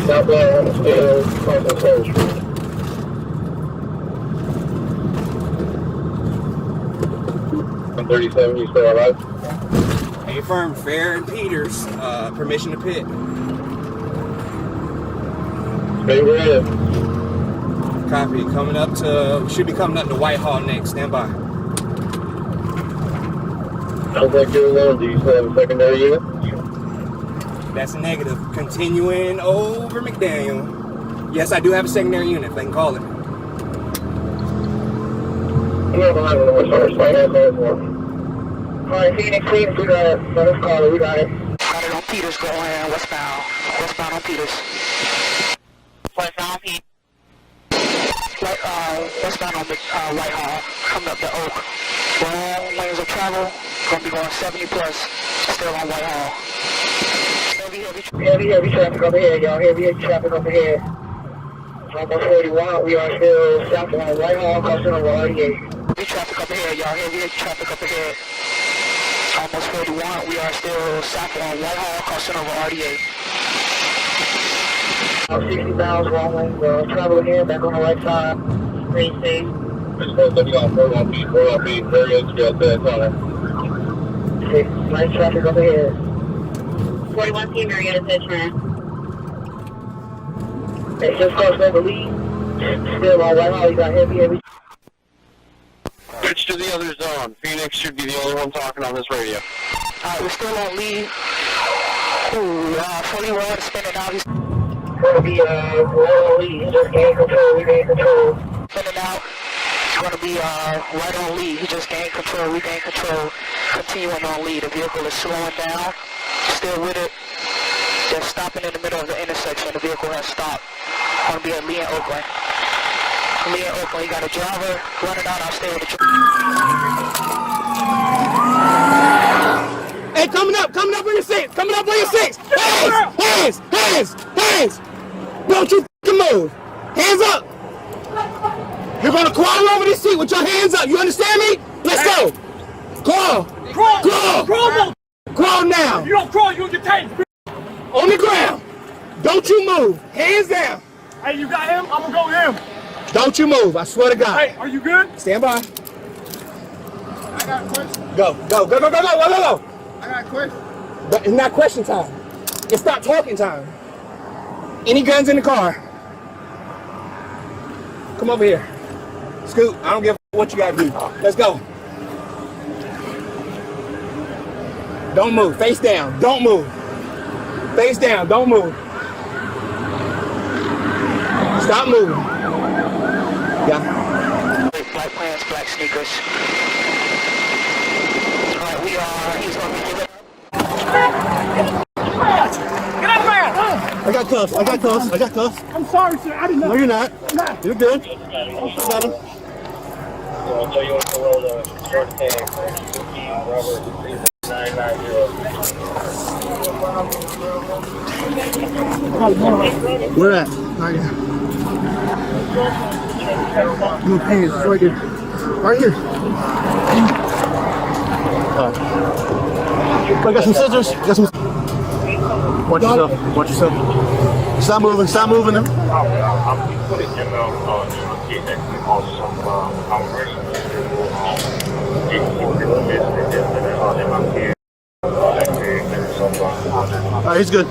Southbound still crossing Church. 137, you still alive? Affirm, Fair and Peters, permission to pit. Stay red. Copy. Coming up to, should be coming up to Whitehall next. Stand by. Sounds like you're alone. Do you still have a secondary unit? That's a negative. Continuing over McDaniel. Yes, I do have a secondary unit, if they can call it. Yeah, behind the West Forest. Right hand side more. Alright, Phoenix, we got it. Let us call it. We got it. Got it on Peters going westbound. Westbound on Peters. Westbound on Peters. Westbound on Whitehall. Coming up to Oak. Wrong lanes of travel. Gonna be going 70 plus. Still on Whitehall. Heavy traffic over here, y'all. Heavy traffic over here. It's almost 41. We are still south on Whitehall, crossing over 48. Heavy traffic over here, y'all. Heavy traffic over here. Almost 41. We are still south on Whitehall, crossing over 48. 60 miles, wrong lane. Travel again, back on the right side. Green state. Just going to on 418, 418, areas, got that on it. Nice traffic over here. 41 team, you're going to turn. Hey, just crossed over Lee. Still on Whitehall, you got heavy. Switch to the other zone. Phoenix should be the only one talking on this radio. We're still on Lee. 41 spinning out. He's Gonna be, Lee. Just gain control, we gain control. spinning out. It's going to be right on Lee. He just gained control, regained control. Continuing on Lee. The vehicle is slowing down. Still with it. Just stopping in the middle of the intersection. The vehicle has stopped. Going to be at Lee and Oakland. Lee and Oakland, you got a driver running out. I'll stay with the driver. Hey, coming up on your six. Coming up on your six. Hands. Don't you f***ing move. Hands up. You're going to crawl over this seat with your hands up. You understand me? Let's go. Crawl. Crawl now. If you don't crawl, you'll get detained. On the ground. Don't you move. Hands down. Hey, you got him? I'm gonna go with him. Don't you move. I swear to God. Hey, are you good? Stand by. I got a question. Go. I got a question. But it's not question time. It's not talking time. Any guns in the car? Come over here. Scoot, I don't give a what you gotta do. Let's go. Don't move. Face down. Don't move. Face down. Don't move. Stop moving. Yeah. Black pants, black sneakers. Alright, he's going to be given. Get out of there! I got cuffs. I'm sorry, sir. I didn't know. No, you're not. You're good. Got him. I'll tell you what the roll of short tag, 15, Robert, 990. Where at? Right here. Your pants, right here. Right here. I got some scissors. Watch yourself. Stop moving them. Alright, he's good.